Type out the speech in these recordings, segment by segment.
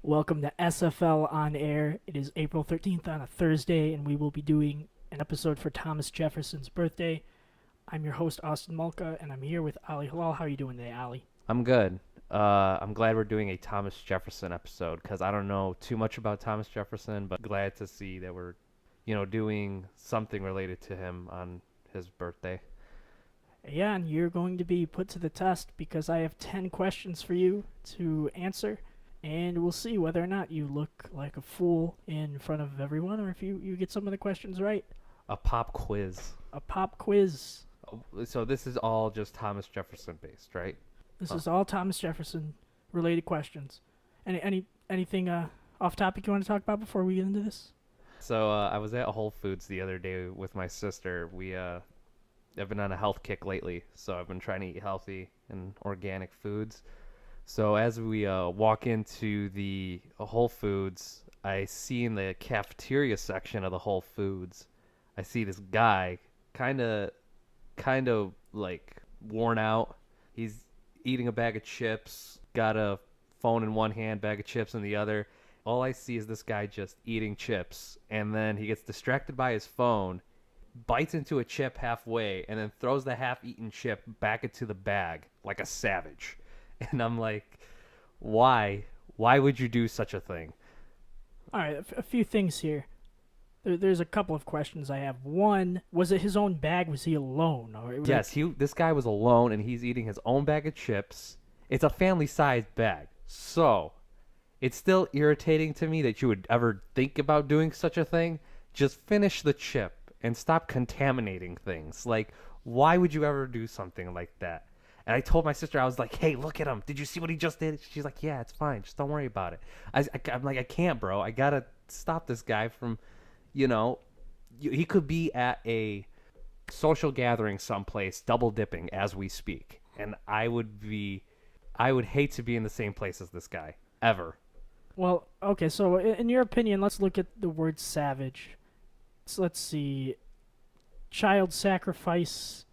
Welcome to SFL On Air. It is April 13th on a Thursday, and we will be doing an episode for Thomas Jefferson's birthday. I'm your host, Austin Mulka, and I'm here with Ali Hallal. How are you doing today, Ali? I'm good. I'm glad we're doing a Thomas Jefferson episode because I don't know too much about Thomas Jefferson, but glad to see that we're, doing something related to him on his birthday. Yeah, and you're going to be put to the test because I have 10 questions for you to answer, and we'll see whether or not you look like a fool in front of everyone or if you get some of the questions right. A pop quiz. A pop quiz. So this is all just Thomas Jefferson based, right? This Huh. is all Thomas Jefferson related questions. Anything off topic you want to talk about before we get into this? So I was at Whole Foods the other day with my sister. I've been on a health kick lately, so I've been trying to eat healthy and organic foods. So as we walk into the Whole Foods, I see in the cafeteria section of the Whole Foods, I see this guy kind of like worn out. He's eating a bag of chips, got a phone in one hand, bag of chips in the other. All I see is this guy just eating chips, and then he gets distracted by his phone, bites into a chip halfway, and then throws the half-eaten chip back into the bag like a savage. And I'm like, why? Why would you do such a thing? All right, a few things here. There's a couple of questions I have. One, was it his own bag? Was he alone? Yes, this guy was alone, and he's eating his own bag of chips. It's a family-sized bag. So, it's still irritating to me that you would ever think about doing such a thing. Just finish the chip and stop contaminating things. Like, why would you ever do something like that? And I told my sister, I was like, hey, look at him. Did you see what he just did? She's like, yeah, it's fine. Just don't worry about it. I'm like, I can't, bro. I got to stop this guy from, he could be at a social gathering someplace, double dipping as we speak. And I would hate to be in the same place as this guy, ever. Well, okay, so in your opinion, let's look at the word savage. So let's see. Child sacrifice,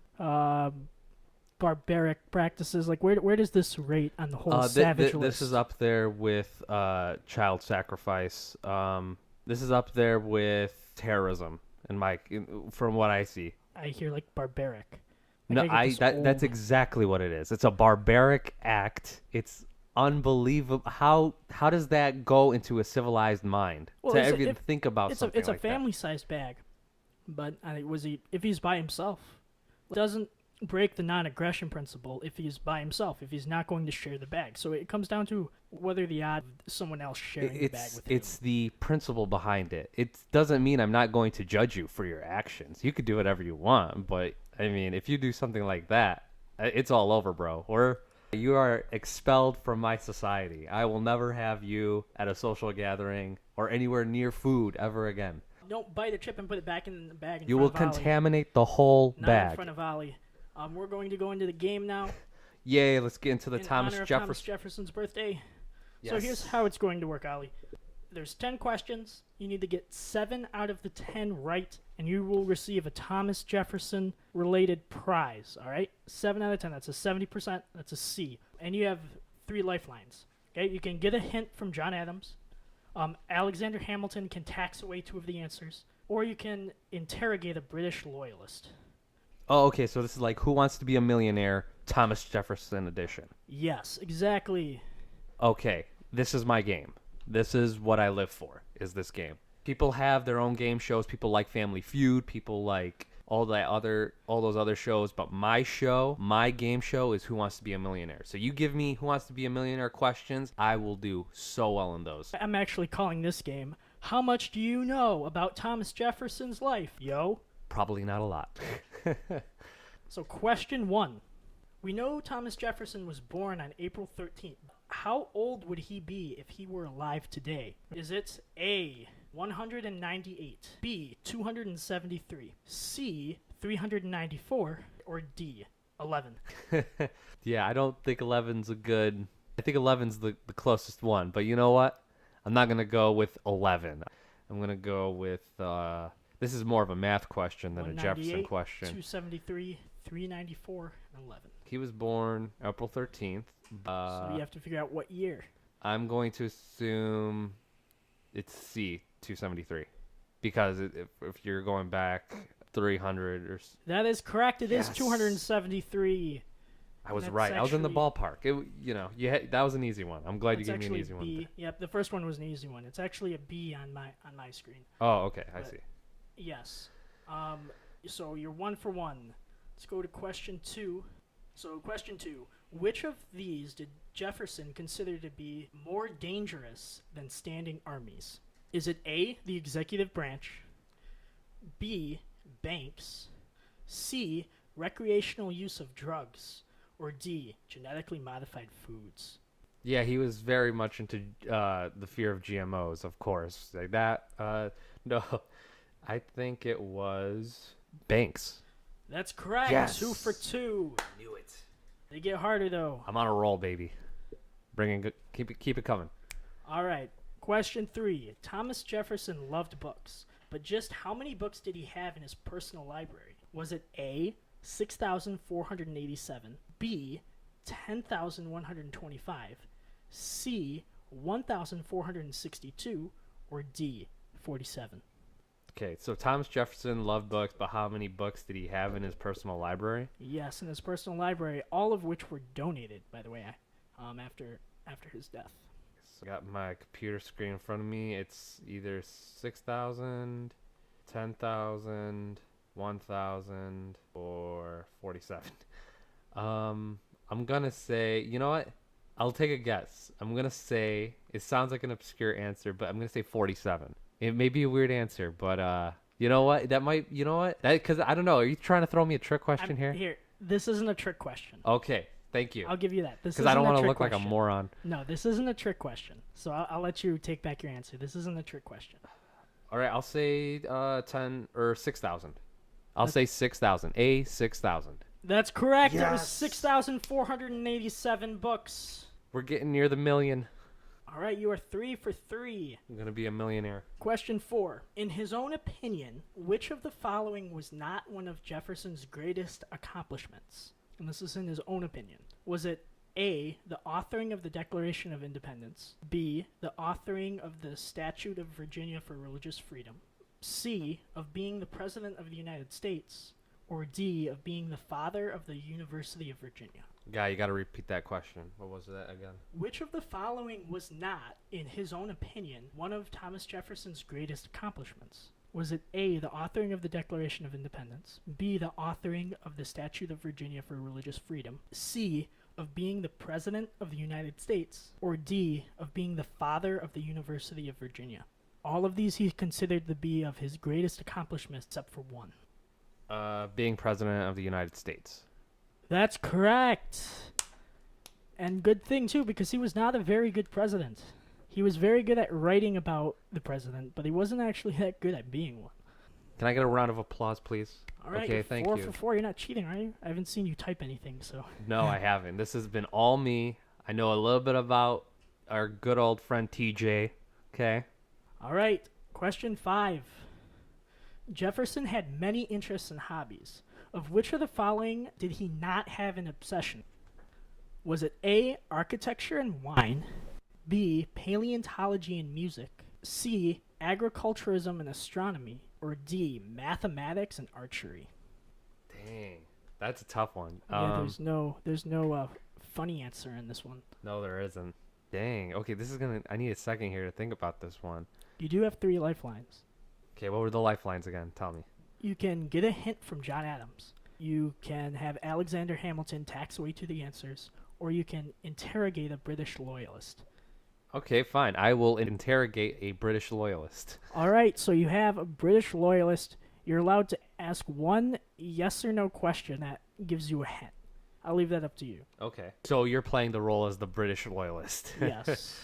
barbaric practices. Like, where does this rate on the whole savage list? This is up there with child sacrifice. This is up there with terrorism, from what I see. I hear like barbaric. No, Like, I get this that's old- exactly what it is. It's a barbaric act. It's unbelievable. How does that go into a civilized mind Well, to it's a- even if- think about it's something a like that? family-sized bag, but was he? If he's by himself, it doesn't break the non-aggression principle. If he's by himself, if he's not going to share the bag, so it comes down to whether the odd of someone else sharing the bag with him. It's the principle behind it. It doesn't mean I'm not going to judge you for your actions. You could do whatever you want, but I mean, if you do something like that, it's all over, bro. You are expelled from my society. I will never have you at a social gathering or anywhere near food ever again. Don't bite a chip and put it back in the bag. You will front of Ali. contaminate the whole Not in bag. front of Ali. We're going to go into the game now. Yay, let's get into the In Thomas honor of Jefferson. Thomas Jefferson's birthday. So Yes. here's how it's going to work, Ali. There's 10 questions. You need to get 7 out of the 10 right, and you will receive a Thomas Jefferson related prize. All right? 7 out of 10. That's a 70%. That's a C. And you have 3 lifelines. Okay? You can get a hint from John Adams. Alexander Hamilton can tax away 2 of the answers. Or you can interrogate a British loyalist. Oh, okay, so this is like Who Wants to Be a Millionaire, Thomas Jefferson edition. Yes, exactly. Okay, this is my game. This is what I live for, is this game. People have their own game shows. People like Family Feud. People like all those other shows. But my game show is Who Wants to Be a Millionaire. So you give me Who Wants to Be a Millionaire questions, I will do so well in those. I'm actually calling this game, How Much Do You Know About Thomas Jefferson's Life, yo? Probably not a lot. So question 1. We know Thomas Jefferson was born on April 13th. How old would he be if he were alive today? Is it A, 198, B, 273, C, 394, or D, 11? Yeah, I don't think 11's a good... I think 11's the closest one. But you know what? I'm not going to go with 11. I'm going to go with... this is more of a math question than a Jefferson 198, question. 273, 394, and 11. He was born April 13th. So you have to figure out what year. I'm going to assume it's C, 273, because if you're going back 300 or That is correct. It is Yes. 273. I was That's right. I was in the actually- ballpark. That was an easy one. I'm glad you That's gave me an actually easy B. one. Yep, the first one was an easy one. It's actually a B on my screen. Oh, okay. I But- see. Yes. So you're 1 for 1. Let's go to question 2. So question 2. Which of these did Jefferson consider to be more dangerous than standing armies? Is it A, the executive branch, B, banks, C, recreational use of drugs, or D, genetically modified foods? Yeah, he was very much into the fear of GMOs, of course. Like that. No, I think it was Banks. That's correct. Yes. 2 for 2. Knew it. They get harder though. I'm on a roll, baby. Keep it coming. All right. Question 3. Thomas Jefferson loved books, but just how many books did he have in his personal library? Was it A, 6,487, B, 10,125, C, 1,462, or D, 47? Okay, so Thomas Jefferson loved books, but how many books did he have in his personal library? Yes, in his personal library, all of which were donated, by the way, after his death. So I got my computer screen in front of me. It's either 6,000, 10,000, 1,000, or 47. I'm gonna say, you know what? I'll take a guess. I'm gonna say, it sounds like an obscure answer, but I'm gonna say 47. It may be a weird answer, but you know what? Because I don't know. Are you trying to throw me a trick question here? Here, this isn't a trick question. Okay, thank you. I'll give you that. This Because I don't want to look like a moron. No, this isn't a trick question. So I'll let you take back your answer. This isn't a trick question. All right, I'll say 10 or 6,000. I'll say 6,000. 6,000. That's correct. It was Yes. 6,487 books. We're getting near the million. All right, you are 3 for 3. I'm gonna be a millionaire. Question 4. In his own opinion, which of the following was not one of Jefferson's greatest accomplishments? And this is in his own opinion. Was it A, the authoring of the Declaration of Independence, B, the authoring of the Statute of Virginia for Religious Freedom, C, of being the President of the United States, or D, of being the father of the University of Virginia? Guy, you gotta repeat that question. What was that again? Which of the following was not, in his own opinion, one of Thomas Jefferson's greatest accomplishments? Was it A, the authoring of the Declaration of Independence, B, the authoring of the Statute of Virginia for Religious Freedom, C, of being the President of the United States, or D, of being the father of the University of Virginia? All of these he considered to be of his greatest accomplishments except for one. Being president of the United States. That's correct. And good thing, too, because he was not a very good president. He was very good at writing about the president, but he wasn't actually that good at being one. Can I get a round of applause, please? All right, Okay, you're thank 4 you. for 4. You're not cheating, are you? I haven't seen you type anything, so. No, I haven't. This has been all me. I know a little bit about our good old friend TJ. Okay. All right, question 5. Jefferson had many interests and hobbies. Of which of the following did he not have an obsession? Was it A, architecture and wine, B, paleontology and music, C, agriculturism and astronomy, or D, mathematics and archery? Dang, that's a tough one. Yeah, there's no funny answer in this one. No, there isn't. Dang. Okay, I need a second here to think about this one. You do have 3 lifelines. Okay, what were the lifelines again? Tell me. You can get a hint from John Adams. You can have Alexander Hamilton tax away to the answers, or you can interrogate a British loyalist. Okay, fine. I will interrogate a British loyalist. All right, so you have a British loyalist. You're allowed to ask one yes or no question that gives you a hint. I'll leave that up to you. Okay. So you're playing the role as the British loyalist. Yes.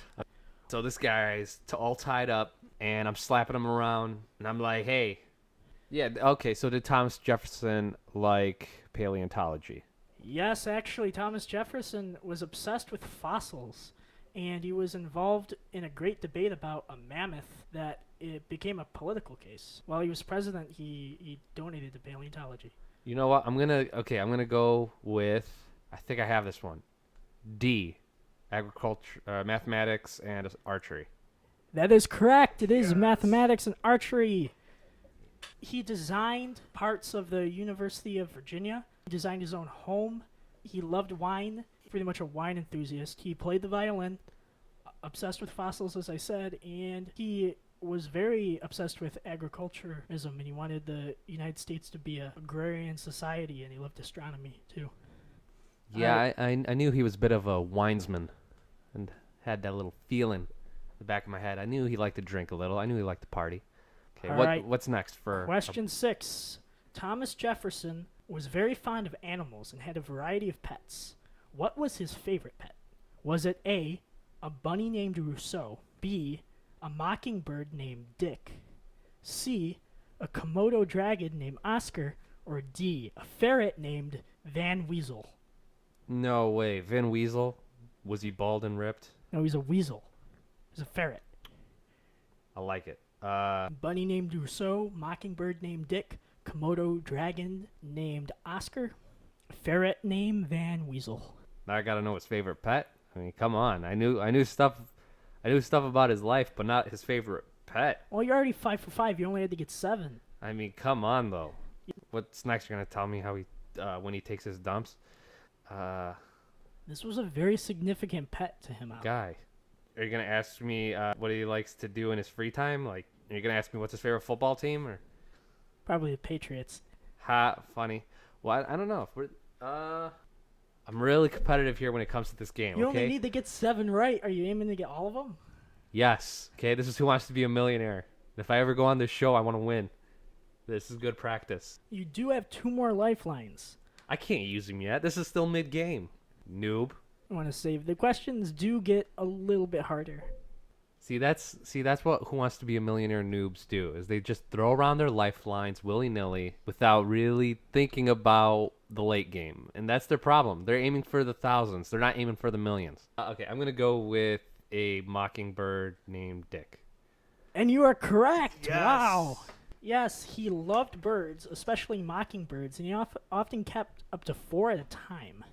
So this guy's all tied up, and I'm slapping him around, and I'm like, hey. Yeah, okay, so did Thomas Jefferson like paleontology? Yes, actually, Thomas Jefferson was obsessed with fossils, and he was involved in a great debate about a mammoth that it became a political case. While he was president, he donated to paleontology. You know what? I'm gonna go with, I think I have this one. D, agriculture, mathematics, and archery. That is correct. It is mathematics and archery. He designed parts of the University of Virginia. He designed his own home. He loved wine, pretty much a wine enthusiast. He played the violin, obsessed with fossils, as I said, and he was very obsessed with agriculturism, and he wanted the United States to be an agrarian society, and he loved astronomy, too. Yeah, I knew he was a bit of a winesman and had that little feeling in the back of my head. I knew he liked to drink a little. I knew he liked to party. Okay, All right. What's next for... Question 6. Thomas Jefferson was very fond of animals and had a variety of pets. What was his favorite pet? Was it A, a bunny named Rousseau, B, a mockingbird named Dick, C, a Komodo dragon named Oscar, or D, a ferret named Van Weasel? No way. Van Weasel? Was he bald and ripped? No, he's a weasel. He's a ferret. I like it. Bunny named Rousseau, mockingbird named Dick, Komodo dragon named Oscar, ferret named Van Weasel. Now I gotta know his favorite pet. I mean, come on. I knew stuff about his life, but not his favorite pet. Well, you're already 5 for 5. You only had to get 7. I mean, come on though. What's next? You're gonna tell me how he when he takes his dumps? This was a very significant pet to him. Guy. Are you gonna ask me what he likes to do in his free time? Like, are you gonna ask me what's his favorite football team? Or Probably the Patriots. ha, funny. Well, I don't know. If we're I'm really competitive here when it comes to this game. You okay? only need to get 7 right. Are you aiming to get all of them? Yes. Okay. This is Who Wants to Be a Millionaire. If I ever go on this show, I want to win. This is good practice. You do have 2 more lifelines. I can't use them yet. This is still mid-game. Noob. I want to save. The questions do get a little bit harder. See, that's what Who Wants to Be a Millionaire noobs do, is they just throw around their lifelines willy-nilly without really thinking about the late game. And that's their problem. They're aiming for the thousands. They're not aiming for the millions. Okay, I'm going to go with a mockingbird named Dick. And you are correct. Yes. Wow. Yes, he loved birds, especially mockingbirds, and he often kept up to 4 at a time.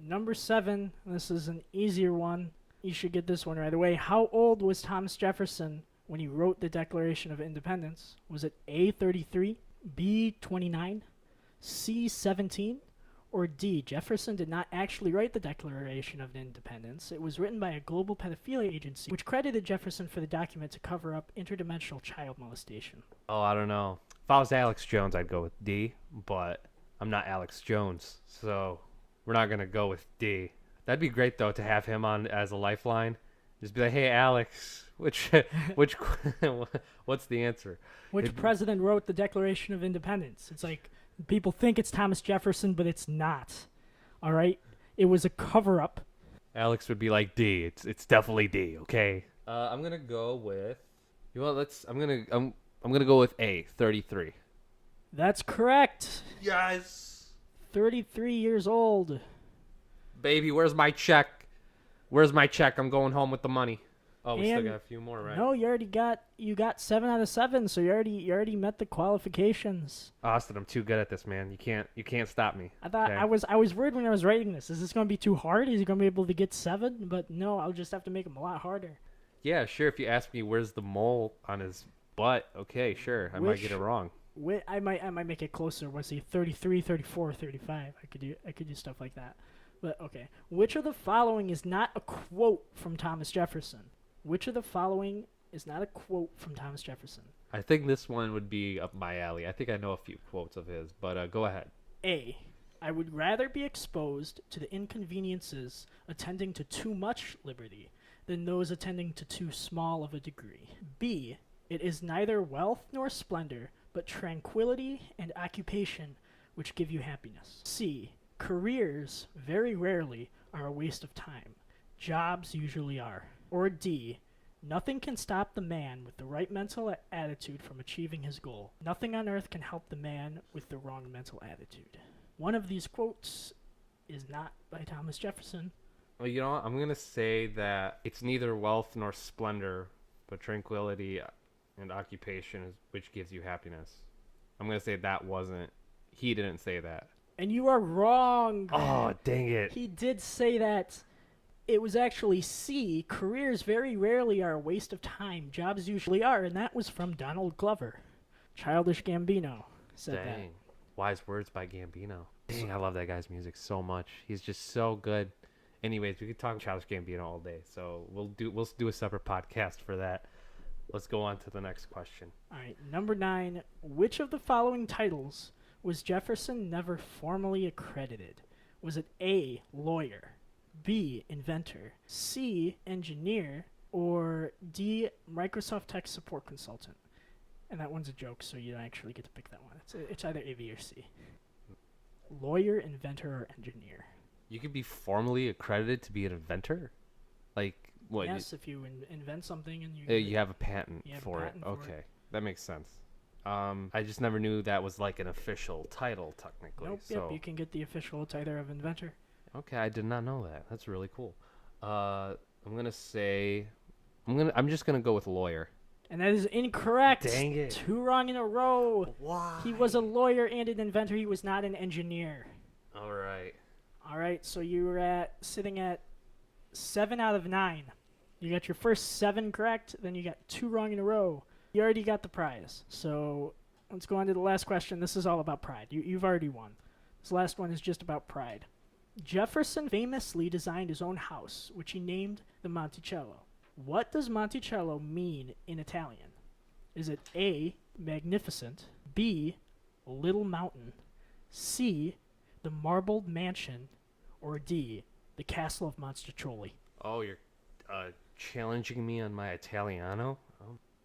Number 7, this is an easier one. You should get this one right away. How old was Thomas Jefferson when he wrote the Declaration of Independence? Was it A, 33, B, 29, C, 17, or D, Jefferson did not actually write the Declaration of Independence? It was written by a global pedophilia agency, which credited Jefferson for the document to cover up interdimensional child molestation. Oh, I don't know. If I was Alex Jones, I'd go with D, but I'm not Alex Jones, so we're not going to go with D. That'd be great, though, to have him on as a lifeline. Just be like, hey, Alex, which what's the answer? Which president wrote the Declaration of Independence? It's like, people think it's Thomas Jefferson, but it's not. All right? It was a cover-up. Alex would be like, D. It's definitely D, okay? I'm going to go with... I'm going to go with A, 33. That's correct. Yes! 33 years old. Baby, where's my check? Where's my check? I'm going home with the money. Oh, we still got a few more, right? No, you got 7 out of 7, so you already met the qualifications. Austin, I'm too good at this, man. You can't stop me. I thought okay? I was worried when I was writing this. Is this going to be too hard? Is he going to be able to get 7? But no, I'll just have to make him a lot harder. Yeah, sure. If you ask me where's the mole on his butt, okay, sure. I might get it wrong. I might make it closer. Was he 33, 34, 35? I could do stuff like that. But okay, which of the following is not a quote from Thomas Jefferson? Which of the following is not a quote from Thomas Jefferson? I think this one would be up my alley. I think I know a few quotes of his, but go ahead. A, I would rather be exposed to the inconveniences attending to too much liberty than those attending to too small of a degree. B, it is neither wealth nor splendor, but tranquility and occupation which give you happiness. C, careers very rarely are a waste of time. Jobs usually are. Or D, nothing can stop the man with the right mental attitude from achieving his goal. Nothing on earth can help the man with the wrong mental attitude. One of these quotes is not by Thomas Jefferson. Well, you know what? I'm going to say that it's neither wealth nor splendor, but tranquility and occupation which gives you happiness. I'm going to say he didn't say that. And you are wrong. Oh, dang it. He did say that. It was actually C. Careers very rarely are a waste of time. Jobs usually are, and that was from Donald Glover. Childish Gambino said that. Dang. Wise words by Gambino. Dang, I love that guy's music so much. He's just so good. Anyways, we could talk Childish Gambino all day, so we'll do a separate podcast for that. Let's go on to the next question. All right, number 9. Which of the following titles was Jefferson never formally accredited? Was it A, lawyer, B, inventor, C, engineer, or D, Microsoft tech support consultant? And that one's a joke, so you don't actually get to pick that one. It's either A, B, or C. Lawyer, inventor, or engineer. You could be formally accredited to be an inventor? Like, what? Yes, if you invent something and You have a patent You have a for patent it. for Okay, that makes sense. I just never knew that was like an official title, technically. Nope, So, yep, you can get the official title of inventor. okay, I did not know that. That's really cool. I'm just gonna go with lawyer. And that is incorrect. Dang it. 2 wrong in a row. Why? He was a lawyer and an inventor. He was not an engineer. All right. All right, so you were sitting at 7 out of 9. You got your first 7 correct, then you got 2 wrong in a row. You already got the prize. So let's go on to the last question. This is all about pride. You've already won. This last one is just about pride. Jefferson famously designed his own house, which he named the Monticello. What does Monticello mean in Italian? Is it A, magnificent, B, little mountain, C, the marbled mansion, or D, the castle of Monticello? Oh, you're challenging me on my Italiano?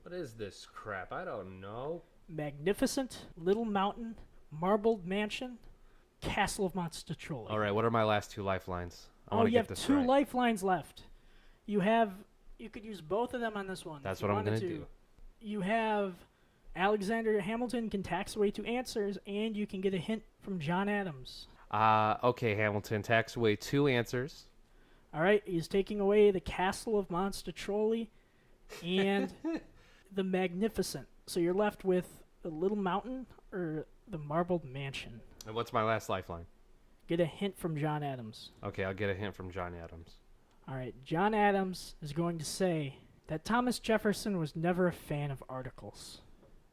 What is this crap? I don't know. Magnificent, little mountain, marbled mansion, castle of Monticello. All right, what are my last 2 lifelines? I Oh, want to you get have this 2 right. lifelines left. You could use both of them on this one. That's if you what I'm wanted going to to. do. You have Alexander Hamilton can tax away 2 answers, and you can get a hint from John Adams. Okay, Hamilton, tax away 2 answers. All right, he's taking away the castle of Monticello and the magnificent. So you're left with the little mountain or the marbled mansion. And what's my last lifeline? Get a hint from John Adams. Okay, I'll get a hint from John Adams. All right, John Adams is going to say that Thomas Jefferson was never a fan of articles.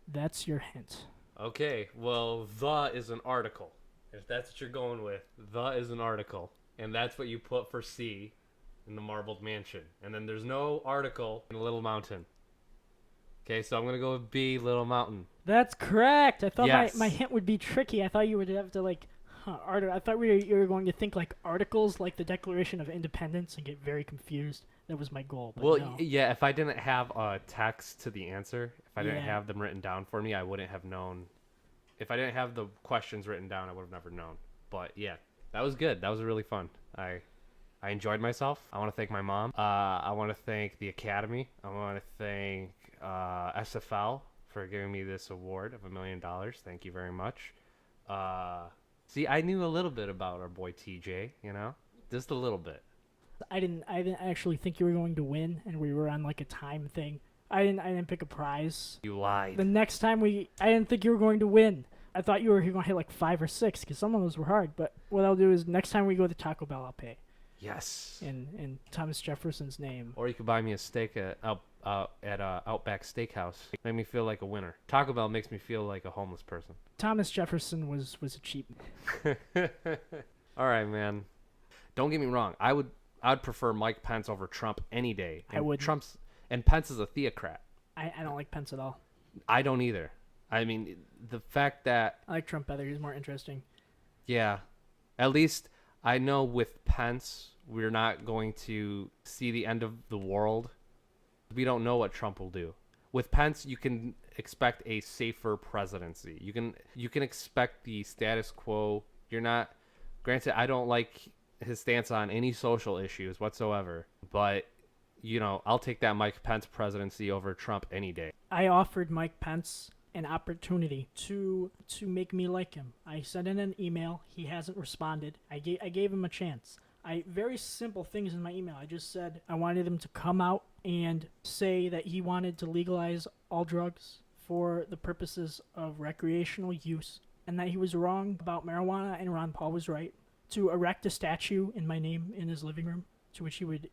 That's your hint. Okay, well, the is an article. If that's what you're going with, the is an article. And that's what you put for C in the marbled mansion. And then there's no article in Little Mountain. Okay, so I'm going to go with B, Little Mountain. That's correct. I thought Yes. my hint would be tricky. I thought you would have to I thought you were going to think like articles like the Declaration of Independence and get very confused. That was my goal. But Well, no. yeah, if I didn't have a text to the answer, if I didn't Yeah. have them written down for me, I wouldn't have known. If I didn't have the questions written down, I would have never known. But yeah, that was good. That was really fun. I enjoyed myself. I want to thank my mom. I want to thank the Academy. I want to thank SFL for giving me this award of $1 million. Thank you very much. See, I knew a little bit about our boy TJ, just a little bit. I didn't actually think you were going to win, and we were on like a time thing. I didn't pick a prize. You lied. The next time I didn't think you were going to win. I thought you were going to hit like 5 or 6 because some of those were hard. But what I'll do is next time we go to Taco Bell, I'll pay. Yes. In Thomas Jefferson's name. Or you could buy me a steak at Outback Steakhouse. Make me feel like a winner. Taco Bell makes me feel like a homeless person. Thomas Jefferson was a cheap man. All right, man. Don't get me wrong. I'd prefer Mike Pence over Trump any day. I would. And Pence is a theocrat. I don't like Pence at all. I don't either. I mean, the fact that I like Trump better. He's more interesting. yeah, at least I know with Pence we're not going to see the end of the world. We don't know what Trump will do. With Pence, you can expect a safer presidency. You can expect the status quo. Granted, I don't like his stance on any social issues whatsoever, but I'll take that Mike Pence presidency over Trump any day. I offered Mike Pence an opportunity to make me like him. I sent in an email. He hasn't responded. I gave him a chance. Very simple things in my email. I just said I wanted him to come out and say that he wanted to legalize all drugs for the purposes of recreational use, and that he was wrong about marijuana and Ron Paul was right. To erect a statue in my name in his living room. to which he would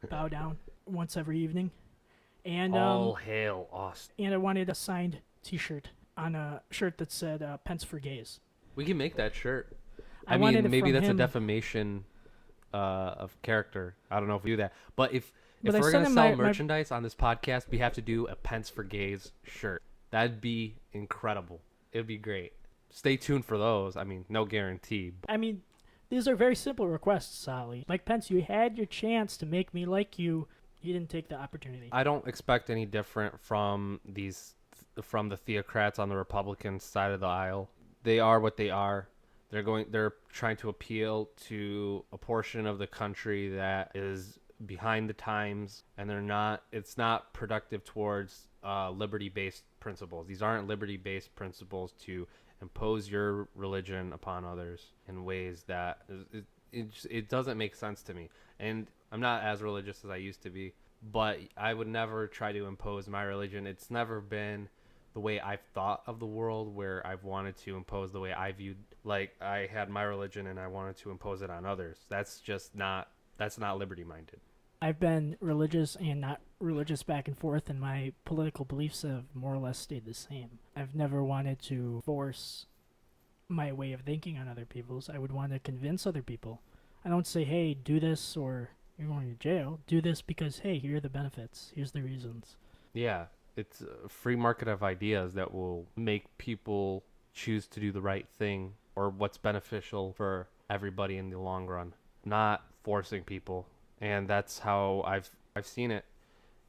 bow down once every evening. And All hail Austin. and I wanted a signed T-shirt on a shirt that said "Pence for Gays." We can make that shirt. I I wanted mean, it maybe from that's a him. defamation of character. I don't know if we do that. But if But I we're sent gonna him sell my- merchandise on this podcast, we have to do a Pence for Gays shirt. That'd be incredible. It'd be great. Stay tuned for those. I mean, no guarantee. I mean, these are very simple requests, Sally. Mike Pence, you had your chance to make me like you. You didn't take the opportunity. I don't expect any different from the theocrats on the Republican side of the aisle. They are what they are. They're trying to appeal to a portion of the country that is behind the times, and it's not productive towards liberty-based principles. These aren't liberty-based principles to impose your religion upon others in ways that it doesn't make sense to me. And I'm not as religious as I used to be, but I would never try to impose my religion. It's never been the way I've thought of the world, where I've wanted to impose the way I viewed, like I had my religion and I wanted to impose it on others. That's not liberty-minded. I've been religious and not religious back and forth, and my political beliefs have more or less stayed the same. I've never wanted to force my way of thinking on other people's. I would want to convince other people. I don't say, hey, do this or you're going to jail. Do this because, hey, here are the benefits. Here's the reasons. Yeah, it's a free market of ideas that will make people choose to do the right thing or what's beneficial for everybody in the long run, not forcing people. And that's how I've seen it.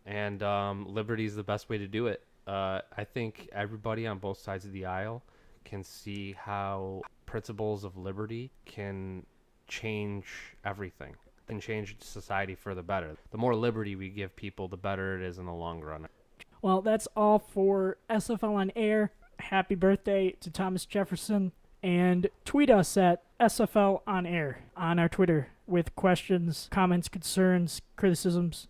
And liberty is the best way to do it. I think everybody on both sides of the aisle can see how principles of liberty can change everything and change society for the better. The more liberty we give people, the better it is in the long run. Well, that's all for SFL On Air. Happy birthday to Thomas Jefferson. And tweet us at SFL On Air on our Twitter with questions, comments, concerns, criticisms.